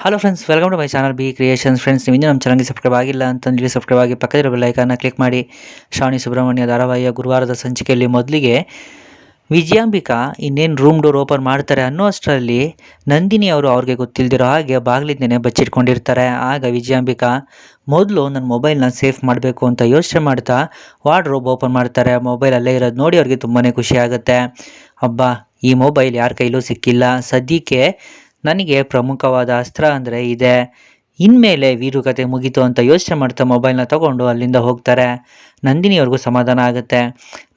Hello friends, welcome to my channel B creations. Friends, ನೀವು ಇನ್ನೂ ನಮ್ಮ ಚಾನಲ್ಗೆ ಸಬ್ಸ್ಕ್ರೈಬ್ ಆಗಿಲ್ಲ ಅಂತಂದರೆ ಸಬ್ಸ್ಕ್ರೈಬ್ ಆಗಿ ಪಕ್ಕದಲ್ಲಿರೋ ಬೆಲ್ ಐಕಾನ್ನ ಕ್ಲಿಕ್ ಮಾಡಿ. ಶ್ರಾವಣಿ ಸುಬ್ರಹ್ಮಣ್ಯ ಧಾರಾವಾಹಿಯ ಗುರುವಾರದ ಸಂಚಿಕೆಯಲ್ಲಿ ಮೊದಲಿಗೆ ವಿಜಯಾಂಬಿಕಾ ಇನ್ನೇನು ರೂಮ್ ಡೋರ್ ಓಪನ್ ಮಾಡ್ತಾರೆ ಅನ್ನೋ ಅಷ್ಟರಲ್ಲಿ ನಂದಿನಿ ಅವರು ಅವ್ರಿಗೆ ಗೊತ್ತಿಲ್ಲದಿರೋ ಹಾಗೆ ಬಾಗಿಲಿಂದನೇ ಬಚ್ಚಿಟ್ಕೊಂಡಿರ್ತಾರೆ. ಆಗ ವಿಜಯಾಂಬಿಕಾ ಮೊದಲು ನನ್ನ ಮೊಬೈಲ್ನ ಸೇಫ್ ಮಾಡಬೇಕು ಅಂತ ಯೋಚನೆ ಮಾಡ್ತಾ ವಾರ್ಡ್ರೋಬ್ ಓಪನ್ ಮಾಡ್ತಾರೆ. ಮೊಬೈಲ್ ಅಲ್ಲೇ ಇರೋದು ನೋಡಿ ಅವ್ರಿಗೆ ತುಂಬಾ ಖುಷಿ ಆಗುತ್ತೆ. ಅಬ್ಬಾ, ಈ ಮೊಬೈಲ್ ಯಾರ ಕೈಲೂ ಸಿಕ್ಕಿಲ್ಲ, ಸದ್ಯಕ್ಕೆ ನನಗೆ ಪ್ರಮುಖವಾದ ಅಸ್ತ್ರ ಅಂದರೆ ಇದೆ, ಇನ್ಮೇಲೆ ವೀರು ಕತೆ ಮುಗೀತು ಅಂತ ಯೋಚನೆ ಮಾಡ್ತಾ ಮೊಬೈಲ್ನ ತಗೊಂಡು ಅಲ್ಲಿಂದ ಹೋಗ್ತಾರೆ. ನಂದಿನಿಯವ್ರಿಗೂ ಸಮಾಧಾನ ಆಗುತ್ತೆ.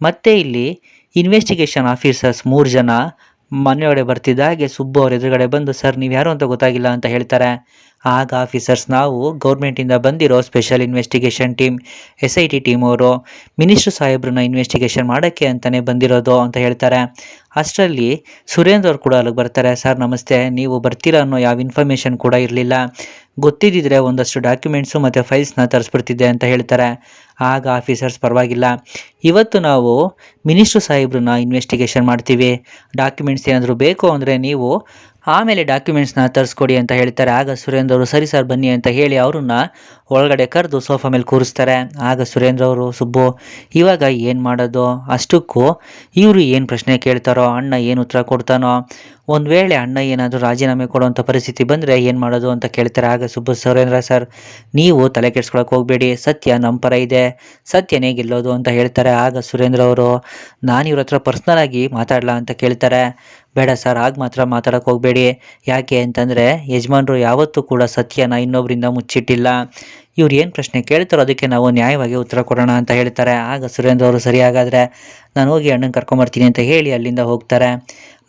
ಮತ್ತೆ ಇಲ್ಲಿ ಇನ್ವೆಸ್ಟಿಗೇಷನ್ ಆಫೀಸರ್ಸ್ 3 ಜನ ಮನೆಯೊಳಗೆ ಬರ್ತಿದ್ದ ಹಾಗೆ ಸುಬ್ಬು ಅವ್ರ ಎದುರುಗಡೆ ಬಂದು, ಸರ್ ನೀವು ಯಾರು ಅಂತ ಗೊತ್ತಾಗಿಲ್ಲ ಅಂತ ಹೇಳ್ತಾರೆ. ಆಗ ಆಫೀಸರ್ಸ್, ನಾವು ಗೌರ್ಮೆಂಟಿಂದ ಬಂದಿರೋ special investigation team, SIT team ಅವರು ಮಿನಿಸ್ಟ್ರು ಸಾಹೇಬ್ರನ್ನ ಇನ್ವೆಸ್ಟಿಗೇಷನ್ ಮಾಡೋಕ್ಕೆ ಅಂತಲೇ ಬಂದಿರೋದು ಅಂತ ಹೇಳ್ತಾರೆ. ಅಷ್ಟರಲ್ಲಿ ಸುರೇಂದ್ರ ಅವ್ರು ಕೂಡ ಅಲ್ಲಿಗೆ ಬರ್ತಾರೆ. ಸರ್ ನಮಸ್ತೆ, ನೀವು ಬರ್ತೀರಾ ಅನ್ನೋ ಯಾವ ಇನ್ಫಾರ್ಮೇಷನ್ ಕೂಡ ಇರಲಿಲ್ಲ, ಗೊತ್ತಿದ್ದಿದ್ರೆ ಒಂದಷ್ಟು ಡಾಕ್ಯುಮೆಂಟ್ಸು ಮತ್ತು ಫೈಲ್ಸ್ನ ತರಿಸ್ಬಿಡ್ತಿದ್ದೆ ಅಂತ ಹೇಳ್ತಾರೆ. ಆಗ ಆಫೀಸರ್ಸ್, ಪರವಾಗಿಲ್ಲ, ಇವತ್ತು ನಾವು ಮಿನಿಸ್ಟ್ರು ಸಾಹೇಬ್ರನ್ನ ಇನ್ವೆಸ್ಟಿಗೇಷನ್ ಮಾಡ್ತೀವಿ, ಡಾಕ್ಯುಮೆಂಟ್ಸ್ ಏನಾದರೂ ಬೇಕು ಅಂದರೆ ನೀವು ಆಮೇಲೆ ಡಾಕ್ಯುಮೆಂಟ್ಸ್ನ ತರಿಸ್ಕೊಡಿ ಅಂತ ಹೇಳ್ತಾರೆ. ಆಗ ಸುರೇಂದ್ರ ಅವರು, ಸರಿ ಸರ್ ಬನ್ನಿ ಅಂತ ಹೇಳಿ ಅವ್ರನ್ನ ಒಳಗಡೆ ಕರೆದು ಸೋಫಾ ಮೇಲೆ ಕೂರಿಸ್ತಾರೆ. ಆಗ ಸುರೇಂದ್ರ ಅವರು, ಸುಬ್ಬು ಇವಾಗ ಏನು ಮಾಡೋದು, ಅಷ್ಟಕ್ಕೂ ಇವರು ಏನು ಪ್ರಶ್ನೆ ಕೇಳ್ತಾರೋ, ಅಣ್ಣ ಏನು ಉತ್ತರ ಕೊಡ್ತಾನೋ, ಒಂದು ವೇಳೆ ಅಣ್ಣ ಏನಾದರೂ ರಾಜೀನಾಮೆ ಕೊಡುವಂಥ ಪರಿಸ್ಥಿತಿ ಬಂದರೆ ಏನು ಮಾಡೋದು ಅಂತ ಕೇಳ್ತಾರೆ. ಆಗ ಸುಬ್ಬು, ಸುರೇಂದ್ರ ಸರ್ ನೀವು ತಲೆ ಕೆಡ್ಸ್ಕೊಳಕ್ಕೆ ಹೋಗಬೇಡಿ, ಸತ್ಯ ನಮ್ಮ ಪರ ಇದೆ, ಸತ್ಯನೇ ಗೆಲ್ಲೋದು ಅಂತ ಹೇಳ್ತಾರೆ. ಆಗ ಸುರೇಂದ್ರ ಅವರು, ನಾನು ಇವ್ರ ಹತ್ರ ಪರ್ಸ್ನಲಾಗಿ ಮಾತಾಡಲ್ಲ ಅಂತ ಕೇಳ್ತಾರೆ. ಬೇಡ ಸರ್, ಆಗ ಮಾತ್ರ ಮಾತಾಡೋಕ್ಕೆ ಹೋಗಬೇಡಿ, ಯಾಕೆ ಅಂತಂದರೆ ಯಜಮಾನರು ಯಾವತ್ತೂ ಕೂಡ ಸತ್ಯನ ಇನ್ನೊಬ್ಬರಿಂದ ಮುಚ್ಚಿಟ್ಟಿಲ್ಲ, ಇವ್ರು ಏನು ಪ್ರಶ್ನೆ ಕೇಳ್ತಾರೋ ಅದಕ್ಕೆ ನಾವು ನ್ಯಾಯವಾಗಿ ಉತ್ತರ ಕೊಡೋಣ ಅಂತ ಹೇಳ್ತಾರೆ. ಆಗ ಸುರೇಂದ್ರ ಅವರು, ಸರಿ ಹಾಗಾದರೆ ನಾನು ಹೋಗಿ ಅಣ್ಣನ ಕರ್ಕೊಂಬರ್ತೀನಿ ಅಂತ ಹೇಳಿ ಅಲ್ಲಿಂದ ಹೋಗ್ತಾರೆ.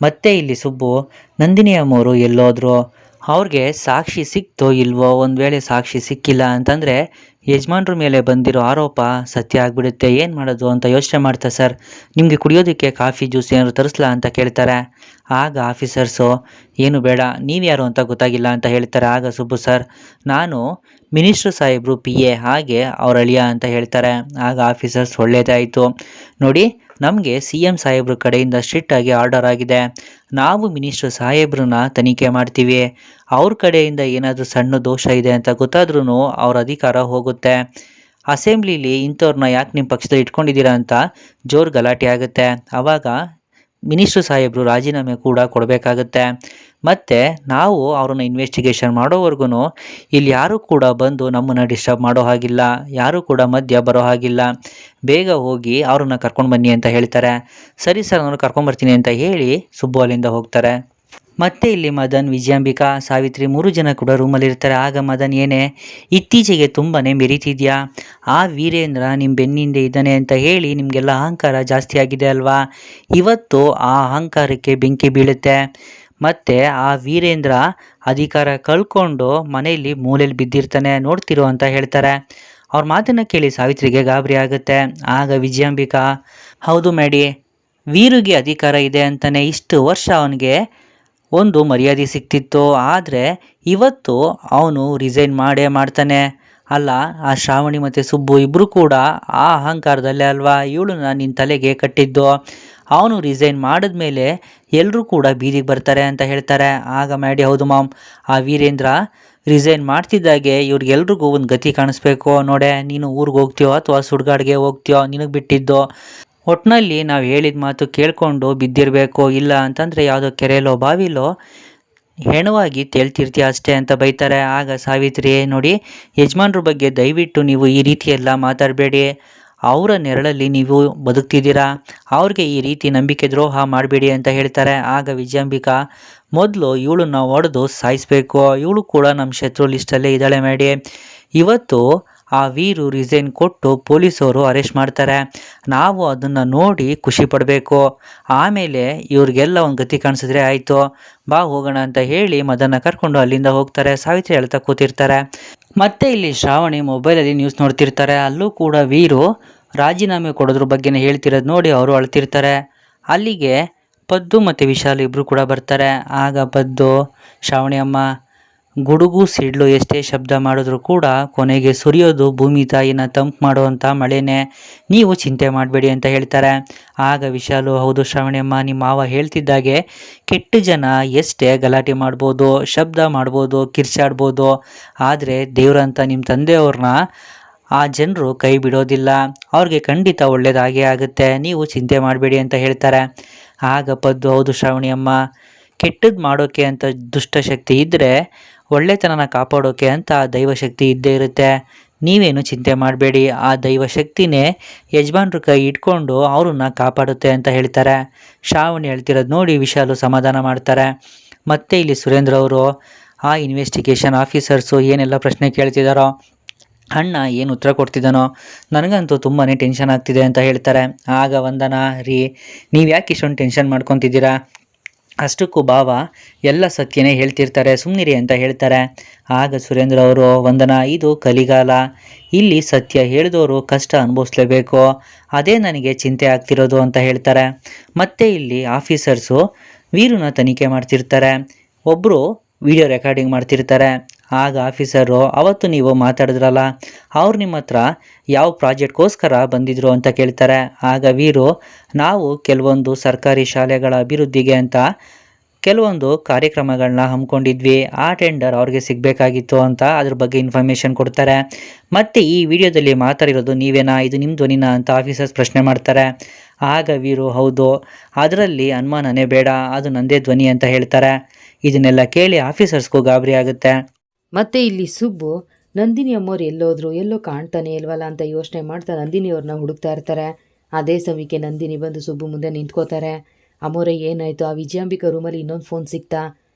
ಮತ್ತೆ ಇಲ್ಲಿ ಸುಬ್ಬು, ನಂದಿನಿ ಅಮ್ಮವರು ಎಲ್ಲೋದ್ರು, ಅವ್ರಿಗೆ ಸಾಕ್ಷಿ ಸಿಕ್ತೋ ಇಲ್ವೋ, ಒಂದು ವೇಳೆ ಸಾಕ್ಷಿ ಸಿಕ್ಕಿಲ್ಲ ಅಂತಂದರೆ ಯಜಮಾನ್ರ ಮೇಲೆ ಬಂದಿರೋ ಆರೋಪ ಸತ್ಯ ಆಗಿಬಿಡುತ್ತೆ, ಏನು ಮಾಡೋದು ಅಂತ ಯೋಚನೆ ಮಾಡ್ತಾ, ಸರ್ ನಿಮಗೆ ಕುಡಿಯೋದಕ್ಕೆ ಕಾಫಿ ಜ್ಯೂಸ್ ಏನಾದ್ರು ತರಿಸ್ಲಾ ಅಂತ ಕೇಳ್ತಾರೆ. ಆಗ ಆಫೀಸರ್ಸು, ಏನು ಬೇಡ, ನೀವ್ಯಾರು ಅಂತ ಗೊತ್ತಾಗಿಲ್ಲ ಅಂತ ಹೇಳ್ತಾರೆ. ಆಗ ಸುಬ್ಬು, ಸರ್ ನಾನು ಮಿನಿಸ್ಟ್ರು ಸಾಹೇಬರು PA, ಹಾಗೆ ಅವ್ರ ಅಳಿಯ ಅಂತ ಹೇಳ್ತಾರೆ. ಆಗ ಆಫೀಸರ್ಸ್, ಒಳ್ಳೇದಾಯಿತು ನೋಡಿ, ನಮಗೆ CM ಸಾಹೇಬ್ರ ಕಡೆಯಿಂದ ಸ್ಟ್ರಿಕ್ಟಾಗಿ ಆರ್ಡರ್ ಆಗಿದೆ, ನಾವು ಮಿನಿಸ್ಟ್ರು ಸಾಹೇಬ್ರನ್ನ ತನಿಖೆ ಮಾಡ್ತೀವಿ, ಅವ್ರ ಕಡೆಯಿಂದ ಏನಾದರೂ ಸಣ್ಣ ದೋಷ ಇದೆ ಅಂತ ಗೊತ್ತಾದ್ರೂ ಅವ್ರ ಅಧಿಕಾರ ಹೋಗುತ್ತೆ, ಅಸೆಂಬ್ಲಿಲಿ ಇಂಥವ್ರನ್ನ ಯಾಕೆ ನಿಮ್ಮ ಪಕ್ಷದಲ್ಲಿ ಇಟ್ಕೊಂಡಿದ್ದೀರಾ ಅಂತ ಜೋರು ಗಲಾಟೆ ಆಗುತ್ತೆ, ಆವಾಗ ಮಿನಿಸ್ಟ್ರು ಸಾಹೇಬರು ರಾಜೀನಾಮೆ ಕೂಡ ಕೊಡಬೇಕಾಗತ್ತೆ, ಮತ್ತು ನಾವು ಅವ್ರನ್ನ ಇನ್ವೆಸ್ಟಿಗೇಷನ್ ಮಾಡೋವರೆಗೂ ಇಲ್ಲಿ ಯಾರೂ ಕೂಡ ಬಂದು ನಮ್ಮನ್ನು ಡಿಸ್ಟರ್ಬ್ ಮಾಡೋ ಹಾಗಿಲ್ಲ, ಯಾರೂ ಕೂಡ ಮಧ್ಯ ಬರೋ ಹಾಗಿಲ್ಲ, ಬೇಗ ಹೋಗಿ ಅವ್ರನ್ನ ಕರ್ಕೊಂಡು ಬನ್ನಿ ಅಂತ ಹೇಳ್ತಾರೆ. ಸರಿ ಸರ್, ನಾನು ಕರ್ಕೊಂಬರ್ತೀನಿ ಅಂತ ಹೇಳಿ ಸುಬ್ಬು ಅಲ್ಲಿಂದ ಹೋಗ್ತಾರೆ. ಮತ್ತೆ ಇಲ್ಲಿ ಮದನ್, ವಿಜಯಾಂಬಿಕಾ, ಸಾವಿತ್ರಿ 3 ಜನ ಕೂಡ ರೂಮಲ್ಲಿರ್ತಾರೆ. ಆಗ ಮದನ್, ಏನೇ ಇತ್ತೀಚೆಗೆ ತುಂಬಾ ಮೆರೀತಿದ್ಯಾ, ಆ ವೀರೇಂದ್ರ ನಿಮ್ಮ ಬೆನ್ನಿಂದೆ ಇದ್ದಾನೆ ಅಂತ ಹೇಳಿ ನಿಮಗೆಲ್ಲ ಅಹಂಕಾರ ಜಾಸ್ತಿ ಆಗಿದೆ ಅಲ್ವಾ, ಇವತ್ತು ಆ ಅಹಂಕಾರಕ್ಕೆ ಬೆಂಕಿ ಬೀಳುತ್ತೆ, ಮತ್ತು ಆ ವೀರೇಂದ್ರ ಅಧಿಕಾರ ಕಳ್ಕೊಂಡು ಮನೆಯಲ್ಲಿ ಮೂಲೆಯಲ್ಲಿ ಬಿದ್ದಿರ್ತಾನೆ, ನೋಡ್ತಿರೋ ಅಂತ ಹೇಳ್ತಾರೆ. ಅವ್ರ ಮಾತನ್ನು ಕೇಳಿ ಸಾವಿತ್ರಿಗೆ ಗಾಬರಿ ಆಗುತ್ತೆ. ಆಗ ವಿಜಯಾಂಬಿಕಾ, ಹೌದು ಮೇಡಿ, ವೀರುಗೆ ಅಧಿಕಾರ ಇದೆ ಅಂತಲೇ ಇಷ್ಟು ವರ್ಷ ಅವನಿಗೆ ಒಂದು ಮರ್ಯಾದೆ ಸಿಕ್ತಿತ್ತು, ಆದರೆ ಇವತ್ತು ಅವನು ರಿಸೈನ್ ಮಾಡೇ ಮಾಡ್ತಾನೆ. ಅಲ್ಲ, ಆ ಶ್ರಾವಣಿ ಮತ್ತು ಸುಬ್ಬು ಇಬ್ಬರು ಕೂಡ ಆ ಅಹಂಕಾರದಲ್ಲೇ ಅಲ್ವಾ ಇವಳನ್ನ ನಿನ್ನ ತಲೆಗೆ ಕಟ್ಟಿದ್ದು, ಅವನು ರಿಸೈನ್ ಮಾಡಿದ್ಮೇಲೆ ಎಲ್ಲರೂ ಕೂಡ ಬೀದಿಗೆ ಬರ್ತಾರೆ ಅಂತ ಹೇಳ್ತಾರೆ. ಆಗ ಮ್ಯಾಡಿ, ಹೌದು ಮಾಮ್, ಆ ವೀರೇಂದ್ರ ರಿಸೈನ್ ಮಾಡ್ತಿದ್ದಾಗೆ ಇವ್ರಿಗೆಲ್ರಿಗೂ ಒಂದು ಗತಿ ಕಾಣಿಸ್ಬೇಕು, ನೋಡೆ ನೀನು ಊರಿಗೆ ಹೋಗ್ತೀಯೋ ಅಥವಾ ಸುಡ್ಗಾಡ್ಗೆ ಹೋಗ್ತೀಯೋ ನಿನಗೆ ಬಿಟ್ಟಿದ್ದು, ಒಟ್ಟಿನಲ್ಲಿ ನಾವು ಹೇಳಿದ ಮಾತು ಕೇಳ್ಕೊಂಡು ಬಿದ್ದಿರಬೇಕು, ಇಲ್ಲ ಅಂತಂದರೆ ಯಾವುದೋ ಕೆರೆಯಲ್ಲೋ ಬಾವಿಲೋ ಹೆಣವಾಗಿ ತೇಳ್ತಿರ್ತೀಯ ಅಷ್ಟೇ ಅಂತ ಬೈತಾರೆ. ಆಗ ಸಾವಿತ್ರಿ, ನೋಡಿ ಯಜಮಾನ್ರ ಬಗ್ಗೆ ದಯವಿಟ್ಟು ನೀವು ಈ ರೀತಿಯೆಲ್ಲ ಮಾತಾಡಬೇಡಿ, ಅವರ ನೆರಳಲ್ಲಿ ನೀವು ಬದುಕ್ತಿದ್ದೀರಾ, ಅವ್ರಿಗೆ ಈ ರೀತಿ ನಂಬಿಕೆ ದ್ರೋಹ ಮಾಡಬೇಡಿ ಅಂತ ಹೇಳ್ತಾರೆ. ಆಗ ವಿಜಯಾಂಬಿಕಾ, ಮೊದಲು ಇವಳನ್ನ ಹೊಡೆದು ಸಾಯಿಸಬೇಕು, ಇವಳು ಕೂಡ ನಮ್ಮ ಶತ್ರು ಲಿಸ್ಟಲ್ಲೇ ಇದ್ದಾಳೆ ಮೇಡಿ, ಇವತ್ತು ಆ ವೀರು ರಿಸೈನ್ ಕೊಟ್ಟು ಪೊಲೀಸವರು ಅರೆಸ್ಟ್ ಮಾಡ್ತಾರೆ, ನಾವು ಅದನ್ನು ನೋಡಿ ಖುಷಿ ಪಡಬೇಕು, ಆಮೇಲೆ ಇವ್ರಿಗೆಲ್ಲ ಒಂದು ಗತಿ ಕಾಣಿಸಿದ್ರೆ ಆಯಿತು, ಬಾ ಹೋಗೋಣ ಅಂತ ಹೇಳಿ ಮದನ್ನ ಕರ್ಕೊಂಡು ಅಲ್ಲಿಂದ ಹೋಗ್ತಾರೆ. ಸಾವಿತ್ರಿ ಹೇಳ್ತಾ ಕೂತಿರ್ತಾರೆ. ಮತ್ತೆ ಇಲ್ಲಿ ಶ್ರಾವಣಿ ಮೊಬೈಲಲ್ಲಿ ನ್ಯೂಸ್ ನೋಡ್ತಿರ್ತಾರೆ. ಅಲ್ಲೂ ಕೂಡ ವೀರು ರಾಜೀನಾಮೆ ಕೊಡೋದ್ರ ಬಗ್ಗೆನೇ ಹೇಳ್ತಿರೋದು ನೋಡಿ ಅವರು ಅಳ್ತಿರ್ತಾರೆ. ಅಲ್ಲಿಗೆ ಪದ್ದು ಮತ್ತು ವಿಶಾಲ್ ಇಬ್ಬರು ಕೂಡ ಬರ್ತಾರೆ. ಆಗ ಪದ್ದು, ಶ್ರಾವಣಿ ಅಮ್ಮ ಗುಡುಗು ಸಿಡ್ಲು ಎಷ್ಟೇ ಶಬ್ದ ಮಾಡಿದ್ರೂ ಕೂಡ ಕೊನೆಗೆ ಸುರಿಯೋದು ಭೂಮಿ ತಾಯಿನ ತಂಪು ಮಾಡುವಂಥ ಮಳೆನೇ, ನೀವು ಚಿಂತೆ ಮಾಡಬೇಡಿ ಅಂತ ಹೇಳ್ತಾರೆ. ಆಗ ವಿಶಾಲು, ಹೌದು ಶ್ರಾವಣಿಯಮ್ಮ, ನಿಮ್ಮ ಮಾವ ಹೇಳ್ತಿದ್ದಾಗೆ ಕೆಟ್ಟ ಜನ ಎಷ್ಟೇ ಗಲಾಟೆ ಮಾಡ್ಬೋದು, ಶಬ್ದ ಮಾಡ್ಬೋದು, ಕಿರ್ಚಾಡ್ಬೋದು, ಆದರೆ ದೇವ್ರಂತ ನಿಮ್ಮ ತಂದೆಯವ್ರನ್ನ ಆ ಜನರು ಕೈ ಬಿಡೋದಿಲ್ಲ, ಅವ್ರಿಗೆ ಖಂಡಿತ ಒಳ್ಳೇದಾಗೇ ಆಗುತ್ತೆ, ನೀವು ಚಿಂತೆ ಮಾಡಬೇಡಿ ಅಂತ ಹೇಳ್ತಾರೆ. ಆಗ ಪದ್ದು, ಹೌದು ಶ್ರಾವಣಿಯಮ್ಮ, ಕೆಟ್ಟದ್ದು ಮಾಡೋಕ್ಕೆ ಅಂತ ದುಷ್ಟಶಕ್ತಿ ಇದ್ದರೆ ಒಳ್ಳೆತನನ ಕಾಪಾಡೋಕೆ ಅಂತ ದೈವಶಕ್ತಿ ಇದ್ದೇ ಇರುತ್ತೆ, ನೀವೇನು ಚಿಂತೆ ಮಾಡಬೇಡಿ, ಆ ದೈವಶಕ್ತಿನೇ ಯಜಮಾನ್ರ ಕೈ ಇಟ್ಕೊಂಡು ಅವ್ರನ್ನ ಕಾಪಾಡುತ್ತೆ ಅಂತ ಹೇಳ್ತಾರೆ. ಶ್ರಾವಣಿ ಹೇಳ್ತಿರೋದು ನೋಡಿ ವಿಶಾಲು ಸಮಾಧಾನ ಮಾಡ್ತಾರೆ. ಮತ್ತೆ ಇಲ್ಲಿ ಸುರೇಂದ್ರ ಅವರು ಆ ಇನ್ವೆಸ್ಟಿಗೇಷನ್ ಆಫೀಸರ್ಸು ಏನೆಲ್ಲ ಪ್ರಶ್ನೆ ಕೇಳ್ತಿದ್ದಾರೋ, ಅಣ್ಣ ಏನು ಉತ್ತರ ಕೊಡ್ತಿದ್ದಾನೋ, ನನಗಂತೂ ತುಂಬಾ ಟೆನ್ಷನ್ ಆಗ್ತಿದೆ ಅಂತ ಹೇಳ್ತಾರೆ. ಆಗ ವಂದನಾ, ರೀ ನೀವು ಯಾಕೆ ಇಷ್ಟೊಂದು ಟೆನ್ಷನ್ ಮಾಡ್ಕೊತಿದ್ದೀರಾ, ಅಷ್ಟಕ್ಕೂ ಭಾವ ಎಲ್ಲ ಸತ್ಯನೇ ಹೇಳ್ತಿರ್ತಾರೆ, ಸುಮ್ಮನಿರಿ ಅಂತ ಹೇಳ್ತಾರೆ. ಆಗ ಸುರೇಂದ್ರ ಅವರು, ವಂದನಾ, ಇದು ಕಲಿಗಾಲ, ಇಲ್ಲಿ ಸತ್ಯ ಹೇಳಿದವರು ಕಷ್ಟ ಅನುಭವಿಸ್ಲೇಬೇಕು, ಅದೇ ನನಗೆ ಚಿಂತೆ ಆಗ್ತಿರೋದು ಅಂತ ಹೇಳ್ತಾರೆ. ಮತ್ತೆ ಇಲ್ಲಿ ಆಫೀಸರ್ಸು ವೀರುನ ತನಿಖೆ ಮಾಡ್ತಿರ್ತಾರೆ, ಒಬ್ಬರು ವಿಡಿಯೋ ರೆಕಾರ್ಡಿಂಗ್ ಮಾಡ್ತಿರ್ತಾರೆ. ಆಗ ಆಫೀಸರು, ಅವತ್ತು ನೀವು ಮಾತಾಡಿದ್ರಲ್ಲ, ಅವ್ರು ನಿಮ್ಮ ಹತ್ರ ಯಾವ ಪ್ರಾಜೆಕ್ಟ್ಗೋಸ್ಕರ ಬಂದಿದ್ರು ಅಂತ ಕೇಳ್ತಾರೆ. ಆಗ ವೀರು, ನಾವು ಕೆಲವೊಂದು ಸರ್ಕಾರಿ ಶಾಲೆಗಳ ಅಭಿವೃದ್ಧಿಗೆ ಅಂತ ಕೆಲವೊಂದು ಕಾರ್ಯಕ್ರಮಗಳನ್ನ ಹಮ್ಮಿಕೊಂಡಿದ್ವಿ, ಆ ಟೆಂಡರ್ ಅವ್ರಿಗೆ ಸಿಗಬೇಕಾಗಿತ್ತು ಅಂತ ಅದ್ರ ಬಗ್ಗೆ ಇನ್ಫಾರ್ಮೇಷನ್ ಕೊಡ್ತಾರೆ. ಮತ್ತು ಈ ವಿಡಿಯೋದಲ್ಲಿ ಮಾತಾಡಿರೋದು ನೀವೇನಾ, ಇದು ನಿಮ್ಮ ಧ್ವನಿನಾ ಅಂತ ಆಫೀಸರ್ಸ್ ಪ್ರಶ್ನೆ ಮಾಡ್ತಾರೆ. ಆಗ ವೀರು, ಹೌದು, ಅದರಲ್ಲಿ ಅನುಮಾನನೇ ಬೇಡ, ಅದು ನಂದೇ ಧ್ವನಿ ಅಂತ ಹೇಳ್ತಾರೆ. ಇದನ್ನೆಲ್ಲ ಕೇಳಿ ಆಫೀಸರ್ಸ್ಗೂ ಗಾಬರಿ ಆಗುತ್ತೆ. ಮತ್ತೆ ಇಲ್ಲಿ ಸುಬ್ಬು, ನಂದಿನಿ ಅಮ್ಮವ್ರು ಎಲ್ಲೋದ್ರು, ಎಲ್ಲೋ ಕಾಣ್ತಾನೆ ಇಲ್ವಲ್ಲ ಅಂತ ಯೋಚನೆ ಮಾಡ್ತಾ ನಂದಿನಿಯವ್ರನ್ನ ಹುಡುಕ್ತಾ ಇರ್ತಾರೆ. ಅದೇ ಸಮಯಕ್ಕೆ ನಂದಿನಿ ಬಂದು ಸುಬ್ಬು ಮುಂದೆ ನಿಂತ್ಕೋತಾರೆ. ಅಮ್ಮೋರೆ ಏನಾಯಿತು, ಆ ವಿಜಯಾಂಬಿಕಾ ರೂಮಲ್ಲಿ ಇನ್ನೊಂದು ಫೋನ್ ಸಿಕ್ತಾ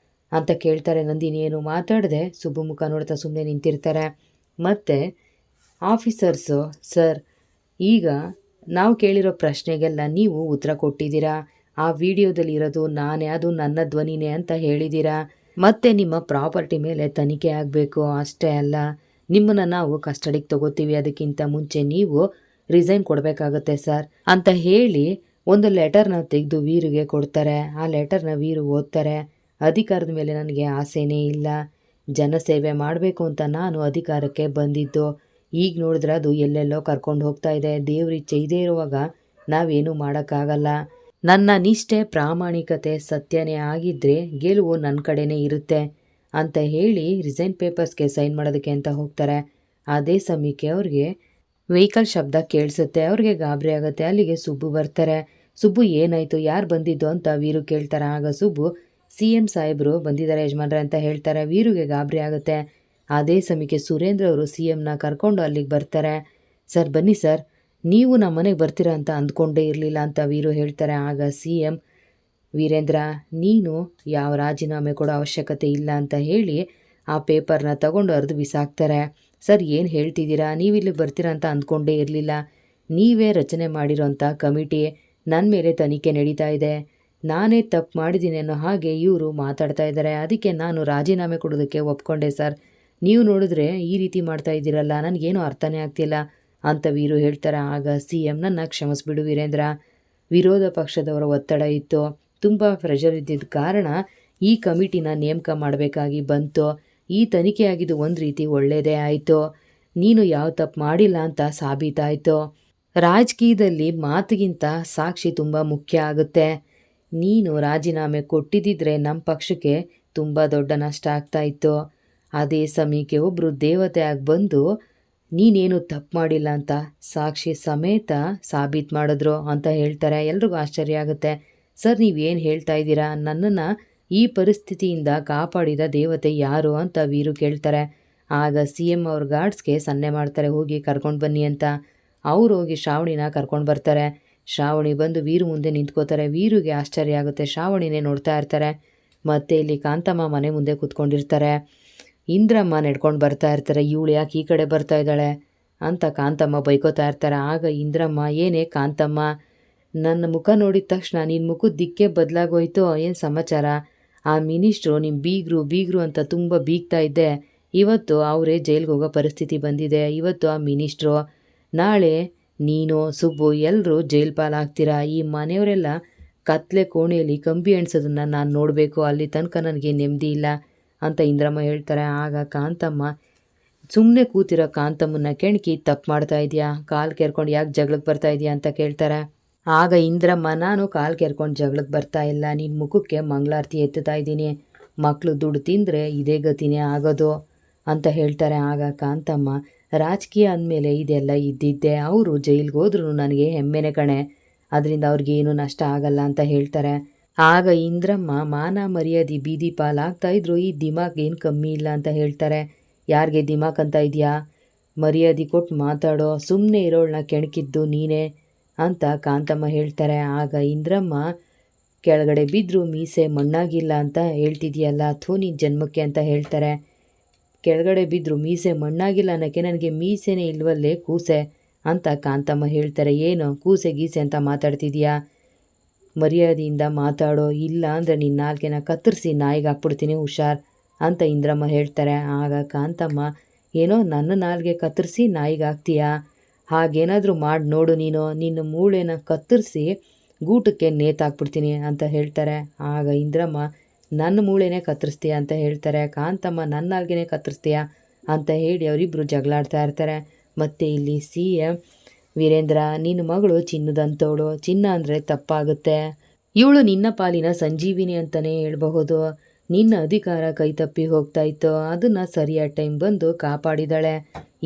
ಅಂತ ಕೇಳ್ತಾರೆ. ನಂದಿನಿ ಏನು ಮಾತಾಡದೆ ಸುಬ್ಬು ಮುಖ ನೋಡ್ತಾ ಸುಮ್ಮನೆ ನಿಂತಿರ್ತಾರೆ. ಮತ್ತು ಆಫೀಸರ್ಸು, ಸರ್ ಈಗ ನಾವು ಕೇಳಿರೋ ಪ್ರಶ್ನೆಗೆಲ್ಲ ನೀವು ಉತ್ತರ ಕೊಟ್ಟಿದ್ದೀರಾ, ಆ ವಿಡಿಯೋದಲ್ಲಿ ಇರೋದು ನಾನೇ, ಅದು ನನ್ನ ಧ್ವನಿನೇ ಅಂತ ಹೇಳಿದ್ದೀರಾ, ಮತ್ತು ನಿಮ್ಮ ಪ್ರಾಪರ್ಟಿ ಮೇಲೆ ತನಿಖೆ ಆಗಬೇಕು, ಅಷ್ಟೇ ಅಲ್ಲ ನಿಮ್ಮನ್ನು ನಾವು ಕಸ್ಟಡಿಗೆ ತಗೋತೀವಿ, ಅದಕ್ಕಿಂತ ಮುಂಚೆ ನೀವು ರಿಸೈನ್ ಕೊಡಬೇಕಾಗತ್ತೆ ಸರ್ ಅಂತ ಹೇಳಿ ಒಂದು ಲೆಟರ್ನ ತೆಗೆದು ವೀರಿಗೆ ಕೊಡ್ತಾರೆ. ಆ ಲೆಟರ್ನ ವೀರು ಓದ್ತಾರೆ. ಅಧಿಕಾರದ ಮೇಲೆ ನನಗೆ ಆಸೆನೇ ಇಲ್ಲ, ಜನಸೇವೆ ಮಾಡಬೇಕು ಅಂತ ನಾನು ಅಧಿಕಾರಕ್ಕೆ ಬಂದಿದ್ದು, ಈಗ ನೋಡಿದ್ರೆ ಅದು ಎಲ್ಲೆಲ್ಲೋ ಕರ್ಕೊಂಡು ಹೋಗ್ತಾ ಇದೆ, ದೇವ್ರಿಚ್ಛೆ ಇದೇ ಇರುವಾಗ ನಾವೇನು ಮಾಡೋಕ್ಕಾಗಲ್ಲ, ನನ್ನ ನಿಷ್ಠೆ ಪ್ರಾಮಾಣಿಕತೆ ಸತ್ಯನೇ ಆಗಿದ್ದರೆ ಗೆಲುವು ನನ್ನ ಕಡೆನೇ ಇರುತ್ತೆ ಅಂತ ಹೇಳಿ ರಿಸೈನ್ ಪೇಪರ್ಸ್ಗೆ ಸೈನ್ ಮಾಡೋದಕ್ಕೆ ಅಂತ ಹೋಗ್ತಾರೆ. ಅದೇ ಸಮಯಕ್ಕೆ ಅವ್ರಿಗೆ ವೆಹಿಕಲ್ ಶಬ್ದ ಕೇಳಿಸುತ್ತೆ. ಅವ್ರಿಗೆ ಗಾಬರಿ ಆಗುತ್ತೆ. ಅಲ್ಲಿಗೆ ಸುಬ್ಬು ಬರ್ತಾರೆ. ಸುಬ್ಬು, ಏನಾಯಿತು, ಯಾರು ಬಂದಿದ್ದು ಅಂತ ವೀರು ಕೇಳ್ತಾರೆ. ಆಗ ಸುಬ್ಬು, CM ಸಾಹೇಬರು ಬಂದಿದ್ದಾರೆ ಯಜಮಾನ್ರೆ ಅಂತ ಹೇಳ್ತಾರೆ. ವೀರುಗೆ ಗಾಬರಿ ಆಗುತ್ತೆ. ಅದೇ ಸಮಯಕ್ಕೆ ಸುರೇಂದ್ರ ಅವರು CMನ ಕರ್ಕೊಂಡು ಅಲ್ಲಿಗೆ ಬರ್ತಾರೆ. ಸರ್ ಬನ್ನಿ ಸರ್, ನೀವು ನಮ್ಮ ಮನೆಗೆ ಬರ್ತೀರಾ ಅಂತ ಅಂದ್ಕೊಂಡೇ ಇರಲಿಲ್ಲ ಅಂತ ವೀರು ಹೇಳ್ತಾರೆ. ಆಗ CM, ವೀರೇಂದ್ರ, ನೀನು ಯಾವ ರಾಜೀನಾಮೆ ಕೊಡೋ ಅವಶ್ಯಕತೆ ಇಲ್ಲ ಅಂತ ಹೇಳಿ ಆ ಪೇಪರ್ನ ತಗೊಂಡು ಅರ್ದು ಬಿಸಾಕ್ತಾರೆ. ಸರ್ ಏನು ಹೇಳ್ತಿದ್ದೀರಾ, ನೀವಿಲ್ಲಿ ಬರ್ತೀರಾ ಅಂತ ಅಂದ್ಕೊಂಡೇ ಇರಲಿಲ್ಲ, ನೀವೇ ರಚನೆ ಮಾಡಿರೋಂಥ ಕಮಿಟಿ ನನ್ನ ಮೇಲೆ ತನಿಖೆ ನಡೀತಾ ಇದೆ, ನಾನೇ ತಪ್ಪು ಮಾಡಿದ್ದೀನಿ ಅನ್ನೋ ಹಾಗೆ ಇವರು ಮಾತಾಡ್ತಾ ಇದ್ದಾರೆ, ಅದಕ್ಕೆ ನಾನು ರಾಜೀನಾಮೆ ಕೊಡೋದಕ್ಕೆ ಒಪ್ಕೊಂಡೆ ಸರ್, ನೀವು ನೋಡಿದ್ರೆ ಈ ರೀತಿ ಮಾಡ್ತಾ ಇದ್ದೀರಲ್ಲ, ನನಗೇನು ಅರ್ಥನೇ ಆಗ್ತಿಲ್ಲ ಅಂತ ವೀರು ಹೇಳ್ತಾರೆ. ಆಗ CM, ನನ್ನ ಕ್ಷಮಿಸ್ಬಿಡು ವೀರೇಂದ್ರ, ವಿರೋಧ ಪಕ್ಷದವರ ಒತ್ತಡ ಇತ್ತು, ತುಂಬ ಪ್ರೆಷರ್ ಇದ್ದಿದ್ದ ಕಾರಣ ಈ ಕಮಿಟಿನ ನೇಮಕ ಮಾಡಬೇಕಾಗಿ ಬಂತು, ಈ ತನಿಖೆ ಆಗಿದ್ದು ಒಂದು ರೀತಿ ಒಳ್ಳೆಯದೇ ಆಯಿತು, ನೀನು ಯಾವ ತಪ್ಪು ಮಾಡಿಲ್ಲ ಅಂತ ಸಾಬೀತಾಯಿತು, ರಾಜಕೀಯದಲ್ಲಿ ಮಾತಿಗಿಂತ ಸಾಕ್ಷಿ ತುಂಬ ಮುಖ್ಯ ಆಗುತ್ತೆ, ನೀನು ರಾಜೀನಾಮೆ ಕೊಟ್ಟಿದ್ದಿದ್ರೆ ನಮ್ಮ ಪಕ್ಷಕ್ಕೆ ತುಂಬ ದೊಡ್ಡ ನಷ್ಟ ಆಗ್ತಾಯಿತ್ತು, ಅದೇ ಸಮಯಕ್ಕೆ ಒಬ್ಬರು ದೇವತೆ ಆಗಿ ಬಂದು ನೀನೇನು ತಪ್ಪು ಮಾಡಿಲ್ಲ ಅಂತ ಸಾಕ್ಷಿ ಸಮೇತ ಸಾಬೀತು ಮಾಡಿದ್ರು ಅಂತ ಹೇಳ್ತಾರೆ. ಎಲ್ರಿಗೂ ಆಶ್ಚರ್ಯ ಆಗುತ್ತೆ. ಸರ್ ನೀವೇನು ಹೇಳ್ತಾ ಇದ್ದೀರಾ, ನನ್ನನ್ನು ಈ ಪರಿಸ್ಥಿತಿಯಿಂದ ಕಾಪಾಡಿದ ದೇವತೆ ಯಾರು ಅಂತ ವೀರು ಕೇಳ್ತಾರೆ. ಆಗ CM ಅವ್ರ ಗಾರ್ಡ್ಸ್ಗೆ ಸನ್ನೆ ಮಾಡ್ತಾರೆ, ಹೋಗಿ ಕರ್ಕೊಂಡು ಬನ್ನಿ ಅಂತ. ಅವ್ರು ಹೋಗಿ ಶ್ರಾವಣಿನ ಕರ್ಕೊಂಡು ಬರ್ತಾರೆ. ಶ್ರಾವಣಿ ಬಂದು ವೀರು ಮುಂದೆ ನಿಂತ್ಕೋತಾರೆ. ವೀರುಗೆ ಆಶ್ಚರ್ಯ ಆಗುತ್ತೆ, ಶ್ರಾವಣಿನೇ ನೋಡ್ತಾ ಇರ್ತಾರೆ. ಮತ್ತು ಇಲ್ಲಿ ಕಾಂತಮ್ಮ ಮನೆ ಮುಂದೆ ಕೂತ್ಕೊಂಡಿರ್ತಾರೆ. ಇಂದ್ರಮ್ಮ ನಡ್ಕೊಂಡು ಬರ್ತಾ ಇರ್ತಾರೆ. ಇವಳು ಯಾಕೆ ಈ ಕಡೆ ಬರ್ತಾ ಇದ್ದಾಳೆ ಅಂತ ಕಾಂತಮ್ಮ ಬೈಕೋತಾ ಇರ್ತಾರೆ. ಆಗ ಇಂದ್ರಮ್ಮ, ಏನೇ ಕಾಂತಮ್ಮ, ನನ್ನ ಮುಖ ನೋಡಿದ ತಕ್ಷಣ ನಿನ್ನ ಮುಖದ ದಿಕ್ಕೇ ಬದಲಾಗೋಯ್ತು, ಏನು ಸಮಾಚಾರ, ಆ ಮಿನಿಸ್ಟ್ರು ನಿಮ್ಮ ಬೀಗರು ಅಂತ ತುಂಬ ಬೀಗ್ತಾ ಇದ್ದೆ, ಇವತ್ತು ಅವರೇ ಜೈಲಿಗೆ ಹೋಗೋ ಪರಿಸ್ಥಿತಿ ಬಂದಿದೆ, ಇವತ್ತು ಆ ಮಿನಿಸ್ಟ್ರು, ನಾಳೆ ನೀನು ಸುಬ್ಬು ಎಲ್ಲರೂ ಜೈಲು ಪಾಲಾಗ್ತೀರಾ, ಈ ಮನೆಯವರೆಲ್ಲ ಕತ್ಲೆ ಕೋಣೆಯಲ್ಲಿ ಕಂಬಿ ಎಣ್ಸೋದನ್ನು ನಾನು ನೋಡಬೇಕು, ಅಲ್ಲಿ ತನಕ ನನಗೆ ನೆಮ್ಮದಿ ಇಲ್ಲ ಅಂತ ಇಂದ್ರಮ್ಮ ಹೇಳ್ತಾರೆ. ಆಗ ಕಾಂತಮ್ಮ ಸುಮ್ಮನೆ ಕೂತಿರೋ ಕಾಂತಮ್ಮನ ಕೆಣಕಿ ತಪ್ಪು ಮಾಡ್ತಾ ಇದೆಯಾ, ಕಾಲು ಕೆರ್ಕೊಂಡು ಯಾಕೆ ಜಗಳಕ್ಕೆ ಬರ್ತಾ ಇದೆಯಾ ಅಂತ ಕೇಳ್ತಾರೆ. ಆಗ ಇಂದ್ರಮ್ಮ ನಾನು ಕಾಲು ಕೆರ್ಕೊಂಡು ಜಗಳಕ್ಕೆ ಬರ್ತಾ ಇಲ್ಲ, ನಿನ್ನ ಮುಖಕ್ಕೆ ಮಂಗಳಾರತಿ ಎತ್ತುತ್ತಾ ಇದ್ದೀನಿ, ಮಕ್ಕಳು ದುಡ್ಡು ತಿಂದರೆ ಇದೇ ಗತಿನೇ ಆಗೋದು ಅಂತ ಹೇಳ್ತಾರೆ. ಆಗ ಕಾಂತಮ್ಮ ರಾಜಕೀಯ ಅಂದಮೇಲೆ ಇದೆಲ್ಲ ಇದ್ದಿದ್ದೆ, ಅವರು ಜೈಲಿಗೆ ಹೋದ್ರೂ ನನಗೆ ಹೆಮ್ಮೆನೆ ಕಣೆ, ಅದರಿಂದ ಅವ್ರಿಗೇನು ನಷ್ಟ ಆಗಲ್ಲ ಅಂತ ಹೇಳ್ತಾರೆ. ಆಗ ಇಂದ್ರಮ್ಮ ಮಾನ ಮರ್ಯಾದೆ ಬೀದಿ ಪಾಲಾಗ್ತಾಯಿದ್ರು, ಈ ದಿಮಾಕ್ ಏನು ಕಮ್ಮಿ ಇಲ್ಲ ಅಂತ ಹೇಳ್ತಾರೆ. ಯಾರಿಗೆ ದಿಮಾಕ್ ಅಂತ ಇದೆಯಾ, ಮರ್ಯಾದೆ ಕೊಟ್ಟು ಮಾತಾಡೋ, ಸುಮ್ಮನೆ ಇರೋಳನ್ನ ಕೆಣಕಿದ್ದು ನೀನೇ ಅಂತ ಕಾಂತಮ್ಮ ಹೇಳ್ತಾರೆ. ಆಗ ಇಂದ್ರಮ್ಮ ಕೆಳಗಡೆ ಬಿದ್ದರೂ ಮೀಸೆ ಮಣ್ಣಾಗಿಲ್ಲ ಅಂತ ಹೇಳ್ತಿದ್ಯಲ್ಲ, ಥೂ ನಿನ್ನ ಜನ್ಮಕ್ಕೆ ಅಂತ ಹೇಳ್ತಾರೆ. ಕೆಳಗಡೆ ಬಿದ್ದರೂ ಮೀಸೆ ಮಣ್ಣಾಗಿಲ್ಲ ಅನ್ನೋಕ್ಕೆ ನನಗೆ ಮೀಸೆನೇ ಇಲ್ವಲ್ಲೇ ಕೂಸೆ ಅಂತ ಕಾಂತಮ್ಮ ಹೇಳ್ತಾರೆ. ಏನು ಕೂಸೆ ಗೀಸೆ ಅಂತ ಮಾತಾಡ್ತಿದ್ಯಾ, ಮರ್ಯಾದೆಯಿಂದ ಮಾತಾಡೋ, ಇಲ್ಲ ಅಂದರೆ ನಿನ್ನ ನಾಲ್ಗೆನ ಕತ್ತರಿಸಿ ನಾಯಿಗೆ ಹಾಕ್ಬಿಡ್ತೀನಿ ಹುಷಾರ್ ಅಂತ ಇಂದ್ರಮ್ಮ ಹೇಳ್ತಾರೆ. ಆಗ ಕಾಂತಮ್ಮ ಏನೋ ನನ್ನ ನಾಲ್ಗೆ ಕತ್ತರಿಸಿ ನಾಯಿಗೆ ಹಾಕ್ತೀಯಾ, ಹಾಗೇನಾದರೂ ಮಾಡಿ ನೋಡು ನೀನು, ನಿನ್ನ ಮೂಳೆನ ಕತ್ತರಿಸಿ ಗೂಟಕ್ಕೆ ನೇತಾಕ್ಬಿಡ್ತೀನಿ ಅಂತ ಹೇಳ್ತಾರೆ. ಆಗ ಇಂದ್ರಮ್ಮ ನನ್ನ ಮೂಳೆನೇ ಕತ್ತರಿಸ್ತೀಯ ಅಂತ ಹೇಳ್ತಾರೆ. ಕಾಂತಮ್ಮ ನನ್ನ ನಾಲ್ಗೆನೇ ಕತ್ತರಿಸ್ತೀಯ ಅಂತ ಹೇಳಿ ಅವರಿಬ್ಬರು ಜಗಳಾಡ್ತಾ ಇರ್ತಾರೆ. ಮತ್ತು ಇಲ್ಲಿ CM ವೀರೇಂದ್ರ, ನಿನ್ನ ಮಗಳು ಚಿನ್ನದಂತವಳು, ಚಿನ್ನ ಅಂದರೆ ತಪ್ಪಾಗುತ್ತೆ, ಇವಳು ನಿನ್ನ ಪಾಲಿನ ಸಂಜೀವಿನಿ ಅಂತಲೇ ಹೇಳಬಹುದು, ನಿನ್ನ ಅಧಿಕಾರ ಕೈ ತಪ್ಪಿ ಹೋಗ್ತಾ ಇತ್ತು, ಅದನ್ನು ಸರಿಯಾದ ಟೈಮ್ ಬಂದು ಕಾಪಾಡಿದಾಳೆ,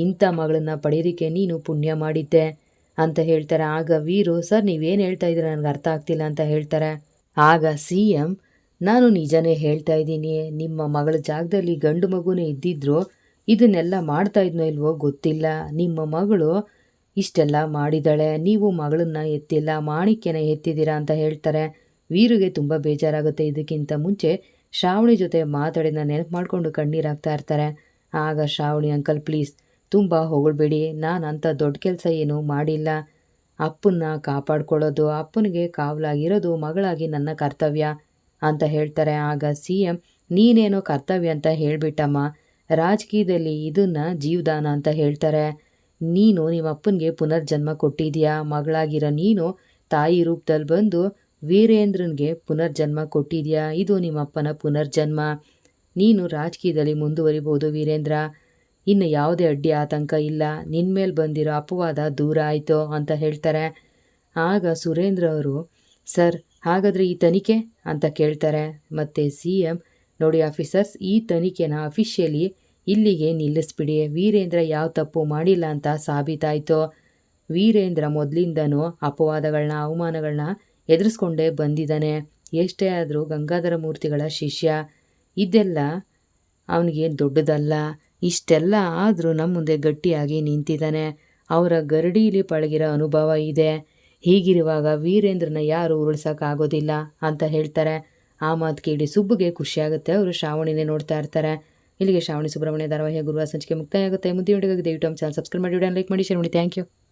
ಇಂಥ ಮಗಳನ್ನ ಪಡೆಯೋದಕ್ಕೆ ನೀನು ಪುಣ್ಯ ಮಾಡಿದ್ದೆ ಅಂತ ಹೇಳ್ತಾರೆ. ಆಗ ವೀರು ಸರ್ ನೀವೇನು ಹೇಳ್ತಾ ಇದ್ದೀರ ನನಗೆ ಅರ್ಥ ಆಗ್ತಿಲ್ಲ ಅಂತ ಹೇಳ್ತಾರೆ. ಆಗ CM ನಾನು ನಿಜನೇ ಹೇಳ್ತಾ ಇದ್ದೀನಿ, ನಿಮ್ಮ ಮಗಳ ಜಾಗದಲ್ಲಿ ಗಂಡು ಮಗುನೇ ಇದ್ದಿದ್ರು ಇದನ್ನೆಲ್ಲ ಮಾಡ್ತಾ ಇದ್ನೋ ಇಲ್ವೋ ಗೊತ್ತಿಲ್ಲ, ನಿಮ್ಮ ಮಗಳು ಇಷ್ಟೆಲ್ಲ ಮಾಡಿದಾಳೆ, ನೀವು ಮಗಳನ್ನ ಎತ್ತಿಲ್ಲ ಮಾಣಿಕ್ಯನ ಎತ್ತಿದ್ದೀರಾ ಅಂತ ಹೇಳ್ತಾರೆ. ವೀರುಗೆ ತುಂಬ ಬೇಜಾರಾಗುತ್ತೆ. ಇದಕ್ಕಿಂತ ಮುಂಚೆ ಶ್ರಾವಣಿ ಜೊತೆ ಮಾತಾಡಿದ ನೆನಪು ಮಾಡಿಕೊಂಡು ಕಣ್ಣೀರಾಗ್ತಾ ಇರ್ತಾರೆ. ಆಗ ಶ್ರಾವಣಿ ಅಂಕಲ್ ಪ್ಲೀಸ್ ತುಂಬ ಹೊಗಳ್ಬೇಡಿ, ನಾನು ಅಂಥ ದೊಡ್ಡ ಕೆಲಸ ಏನೂ ಮಾಡಿಲ್ಲ, ಅಪ್ಪನ್ನ ಕಾಪಾಡ್ಕೊಳ್ಳೋದು, ಅಪ್ಪನಿಗೆ ಕಾವಲಾಗಿರೋದು ಮಗಳಾಗಿ ನನ್ನ ಕರ್ತವ್ಯ ಅಂತ ಹೇಳ್ತಾರೆ. ಆಗ CM ನೀನೇನೋ ಕರ್ತವ್ಯ ಅಂತ ಹೇಳಿಬಿಟ್ಟಮ್ಮ, ರಾಜಕೀಯದಲ್ಲಿ ಇದನ್ನು ಜೀವದಾನ ಅಂತ ಹೇಳ್ತಾರೆ, ನೀನು ನಿಮ್ಮ ಅಪ್ಪನಿಗೆ ಪುನರ್ಜನ್ಮ ಕೊಟ್ಟಿದ್ಯಾ, ಮಗಳಾಗಿರೋ ನೀನು ತಾಯಿ ರೂಪದಲ್ಲಿ ಬಂದು ವೀರೇಂದ್ರನಿಗೆ ಪುನರ್ಜನ್ಮ ಕೊಟ್ಟಿದ್ಯಾ, ಇದು ನಿಮ್ಮಪ್ಪನ ಪುನರ್ಜನ್ಮ, ನೀನು ರಾಜಕೀಯದಲ್ಲಿ ಮುಂದುವರಿಬೋದು ವೀರೇಂದ್ರ, ಇನ್ನು ಯಾವುದೇ ಅಡ್ಡಿ ಆತಂಕ ಇಲ್ಲ, ನಿನ್ನ ಮೇಲೆ ಬಂದಿರೋ ಅಪವಾದ ದೂರ ಆಯಿತು ಅಂತ ಹೇಳ್ತಾರೆ. ಆಗ ಸುರೇಂದ್ರ ಅವರು ಸರ್ ಹಾಗಾದರೆ ಈ ತನಿಖೆ ಅಂತ ಕೇಳ್ತಾರೆ. ಮತ್ತು CM ನೋಡಿ ಆಫೀಸರ್ಸ್, ಈ ತನಿಖೆನ ಅಫಿಷಿಯಲಿ ಇಲ್ಲಿಗೆ ನಿಲ್ಲಿಸ್ಬಿಡಿ, ವೀರೇಂದ್ರ ಯಾವ ತಪ್ಪು ಮಾಡಿಲ್ಲ ಅಂತ ಸಾಬೀತಾಯಿತು, ವೀರೇಂದ್ರ ಮೊದಲಿಂದನೂ ಅಪವಾದಗಳನ್ನ ಅವಮಾನಗಳನ್ನ ಎದುರಿಸ್ಕೊಂಡೇ ಬಂದಿದ್ದಾನೆ, ಎಷ್ಟೇ ಆದರೂ ಗಂಗಾಧರ ಮೂರ್ತಿಗಳ ಶಿಷ್ಯ, ಇದೆಲ್ಲ ಅವನಿಗೇನು ದೊಡ್ಡದಲ್ಲ, ಇಷ್ಟೆಲ್ಲ ಆದರೂ ನಮ್ಮ ಮುಂದೆ ಗಟ್ಟಿಯಾಗಿ ನಿಂತಿದ್ದಾನೆ, ಅವರ ಗರಡೀಲಿ ಪಳಗಿರೋ ಅನುಭವ ಇದೆ, ಹೀಗಿರುವಾಗ ವೀರೇಂದ್ರನ ಯಾರು ಉರುಳ್ಸೋಕ್ಕಾಗೋದಿಲ್ಲ ಅಂತ ಹೇಳ್ತಾರೆ. ಆ ಮಾತು ಕೇಳಿ ಸುಬ್ಬುಗೆ ಖುಷಿಯಾಗುತ್ತೆ. ಅವರು ಶ್ರಾವಣಿನೇ ನೋಡ್ತಾ ಇರ್ತಾರೆ. ಇಲ್ಲಿಗೆ ಶ್ರಾವಣಿ ಸುಬ್ರಹ್ಮಣ್ಯ ಧಾರಾವಾಹಿಯ ಗುರುವಾರ ಸಂಚಿಕೆ ಮುಕ್ತಾಯ ಆಗುತ್ತೆ. ಮುಂದಿನ ವಿಡಿಯೋಗೆ ದಯವಿಟ್ಟು ನಮ್ಮ ಚಾನಲ್ ಸಬ್ಸ್ಕ್ರೈಬ್ ಮಾಡಿ, ವಿಡಿಯೋ ಲೈಕ್ ಮಾಡಿ, ಶೇರ್ ಮಾಡಿ. Thank you.